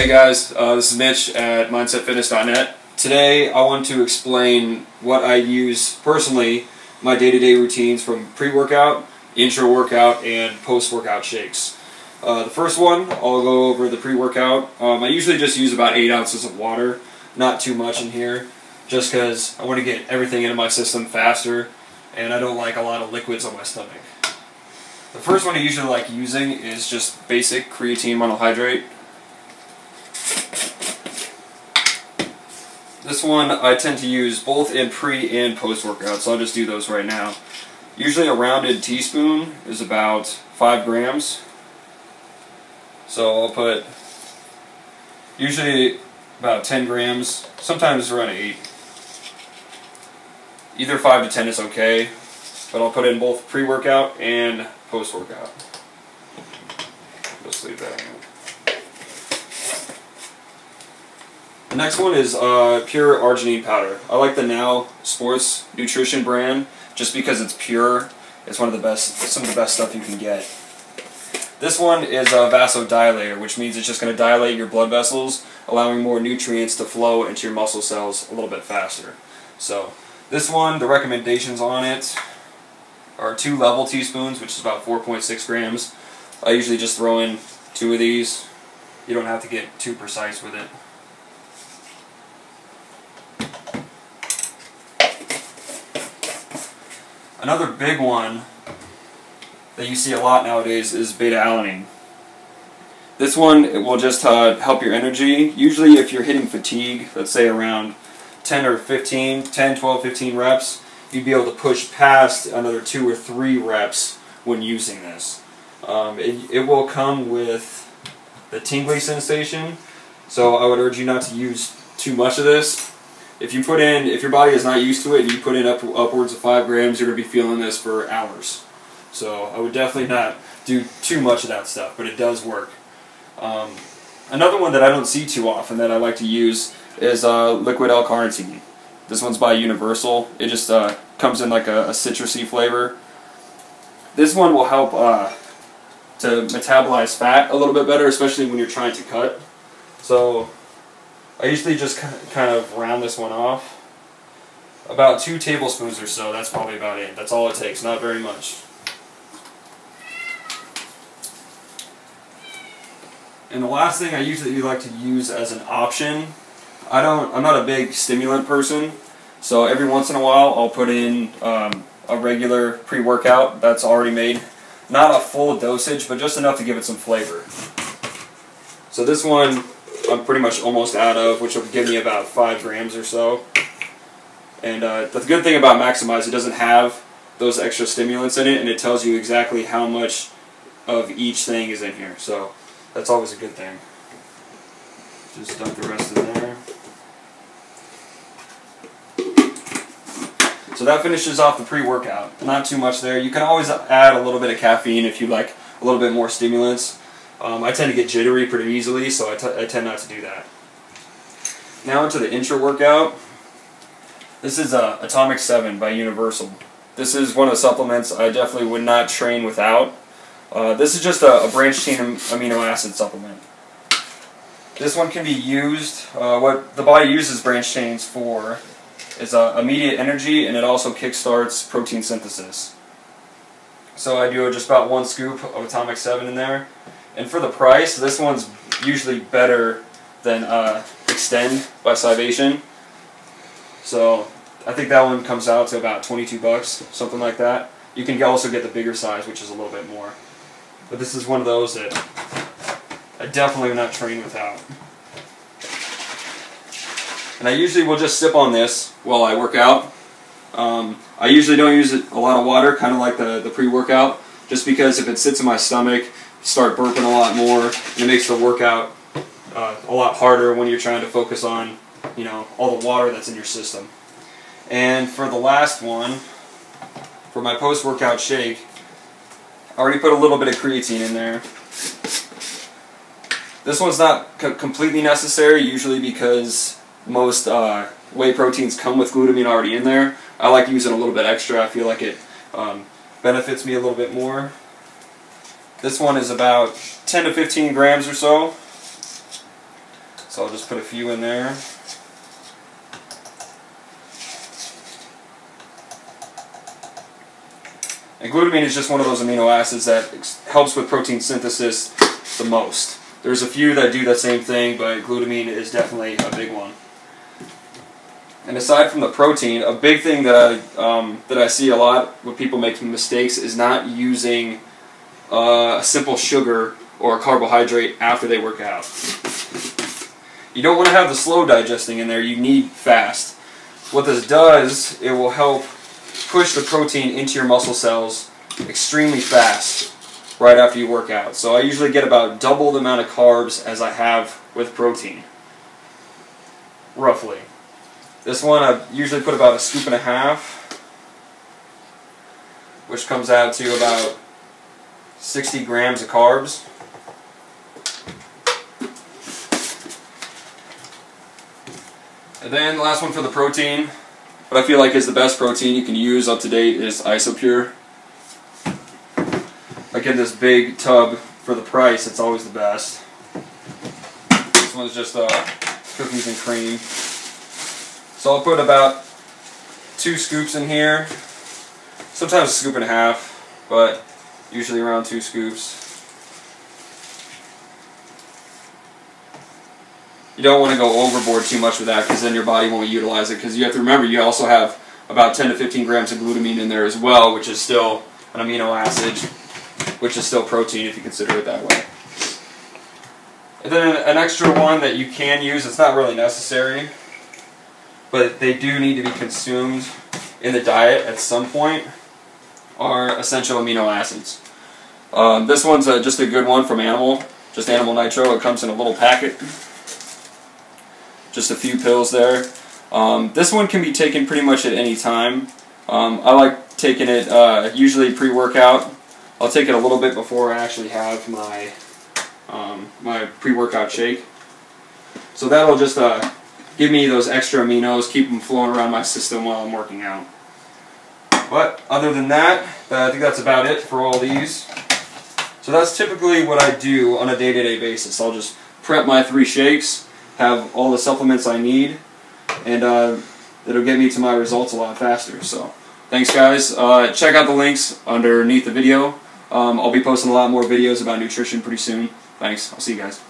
Hey guys, this is Mitch at mindsetfitness.net. Today I want to explain what I use personally, my day-to-day routines from pre-workout, intra-workout, and post-workout shakes. The first one, I'll go over the pre-workout. I usually just use about 8 ounces of water, not too much in here, just because I want to get everything into my system faster, and I don't like a lot of liquids on my stomach. The first one I usually like using is just basic creatine monohydrate. This one I tend to use both in pre and post workout, so I'll just do those right now. Usually a rounded teaspoon is about 5 grams. So I'll put usually about 10 grams, sometimes around 8. Either 5 to 10 is okay, but I'll put in both pre-workout and post-workout. Just leave that in. The next one is pure arginine powder. I like the Now Sports Nutrition brand just because it's pure. It's one of the best, some of the best stuff you can get. This one is a vasodilator, which means it's just going to dilate your blood vessels, allowing more nutrients to flow into your muscle cells a little bit faster. So this one, the recommendations on it are 2 level teaspoons, which is about 4.6 grams. I usually just throw in 2 of these. You don't have to get too precise with it. Another big one that you see a lot nowadays is beta-alanine. This one, it will just help your energy. Usually if you're hitting fatigue, let's say around 10, 12, 15 reps, you'd be able to push past another 2 or 3 reps when using this. It will come with the tingly sensation, so I would urge you not to use too much of this. If your body is not used to it and you put in upwards of 5 grams, you're going to be feeling this for hours. So I would definitely not do too much of that stuff, but it does work. Another one that I don't see too often that I like to use is liquid L-carnitine. This one's by Universal. It just comes in like a citrusy flavor. This one will help to metabolize fat a little bit better, especially when you're trying to cut. So I usually just kind of round this one off. About 2 tablespoons or so, that's probably about it. That's all it takes, not very much. And the last thing I usually like to use as an option, I'm not a big stimulant person, so every once in a while I'll put in a regular pre-workout that's already made. Not a full dosage, but just enough to give it some flavor. So this one I'm pretty much almost out of, which will give me about 5 grams or so. And the good thing about Maximize, it doesn't have those extra stimulants in it, and it tells you exactly how much of each thing is in here. So that's always a good thing. Just dump the rest in there. So that finishes off the pre-workout. Not too much there. You can always add a little bit of caffeine if you like a little bit more stimulants. I tend to get jittery pretty easily, so I tend not to do that. Now into the intra-workout. This is Atomic 7 by Universal. This is one of the supplements I definitely would not train without. This is just a branched-chain amino acid supplement. This one can be used, what the body uses branched chains for is immediate energy, and it also kickstarts protein synthesis. So I do just about 1 scoop of Atomic 7 in there. And for the price, this one's usually better than Extend by Scivation. So I think that one comes out to about 22 bucks, something like that. You can also get the bigger size, which is a little bit more. But this is one of those that I definitely would not train without. And I usually will just sip on this while I work out. I usually don't use a lot of water, kind of like the pre-workout, just because if it sits in my stomach, start burping a lot more, and it makes the workout a lot harder when you're trying to focus on, you know, all the water that's in your system. And for the last one, for my post-workout shake, I already put a little bit of creatine in there. This one's not completely necessary, usually because most whey proteins come with glutamine already in there. I like using a little bit extra. I feel like it benefits me a little bit more. This one is about 10 to 15 grams or so. So I'll just put a few in there. And glutamine is just one of those amino acids that helps with protein synthesis the most. There's a few that do that same thing, but glutamine is definitely a big one. And aside from the protein, a big thing that I see a lot with people making mistakes is not using a simple sugar or a carbohydrate after they work out. You don't want to have the slow digesting in there, you need fast. What this does, it will help push the protein into your muscle cells extremely fast right after you work out. So I usually get about double the amount of carbs as I have with protein, roughly. This one I usually put about 1.5 scoops, which comes out to about 60 grams of carbs. And then the last one for the protein, what I feel like is the best protein you can use up to date is Isopure. I get this big tub for the price, it's always the best. This one's just cookies and cream. So I'll put about 2 scoops in here, sometimes 1.5 scoops, but usually around 2 scoops. You don't want to go overboard too much with that because then your body won't utilize it, because you have to remember you also have about 10 to 15 grams of glutamine in there as well, which is still an amino acid, which is still protein if you consider it that way. And then an extra one that you can use, it's not really necessary, but they do need to be consumed in the diet at some point, are essential amino acids. This one's just a good one from Animal, just Animal Nitro. It comes in a little packet. Just a few pills there. This one can be taken pretty much at any time. I like taking it usually pre-workout. I'll take it a little bit before I actually have my my pre-workout shake. So that'll just give me those extra aminos, keep them flowing around my system while I'm working out. But other than that, I think that's about it for all these. So that's typically what I do on a day-to-day basis. I'll just prep my 3 shakes, have all the supplements I need, and it'll get me to my results a lot faster. So thanks guys. Check out the links underneath the video. I'll be posting a lot more videos about nutrition pretty soon. Thanks. I'll see you guys.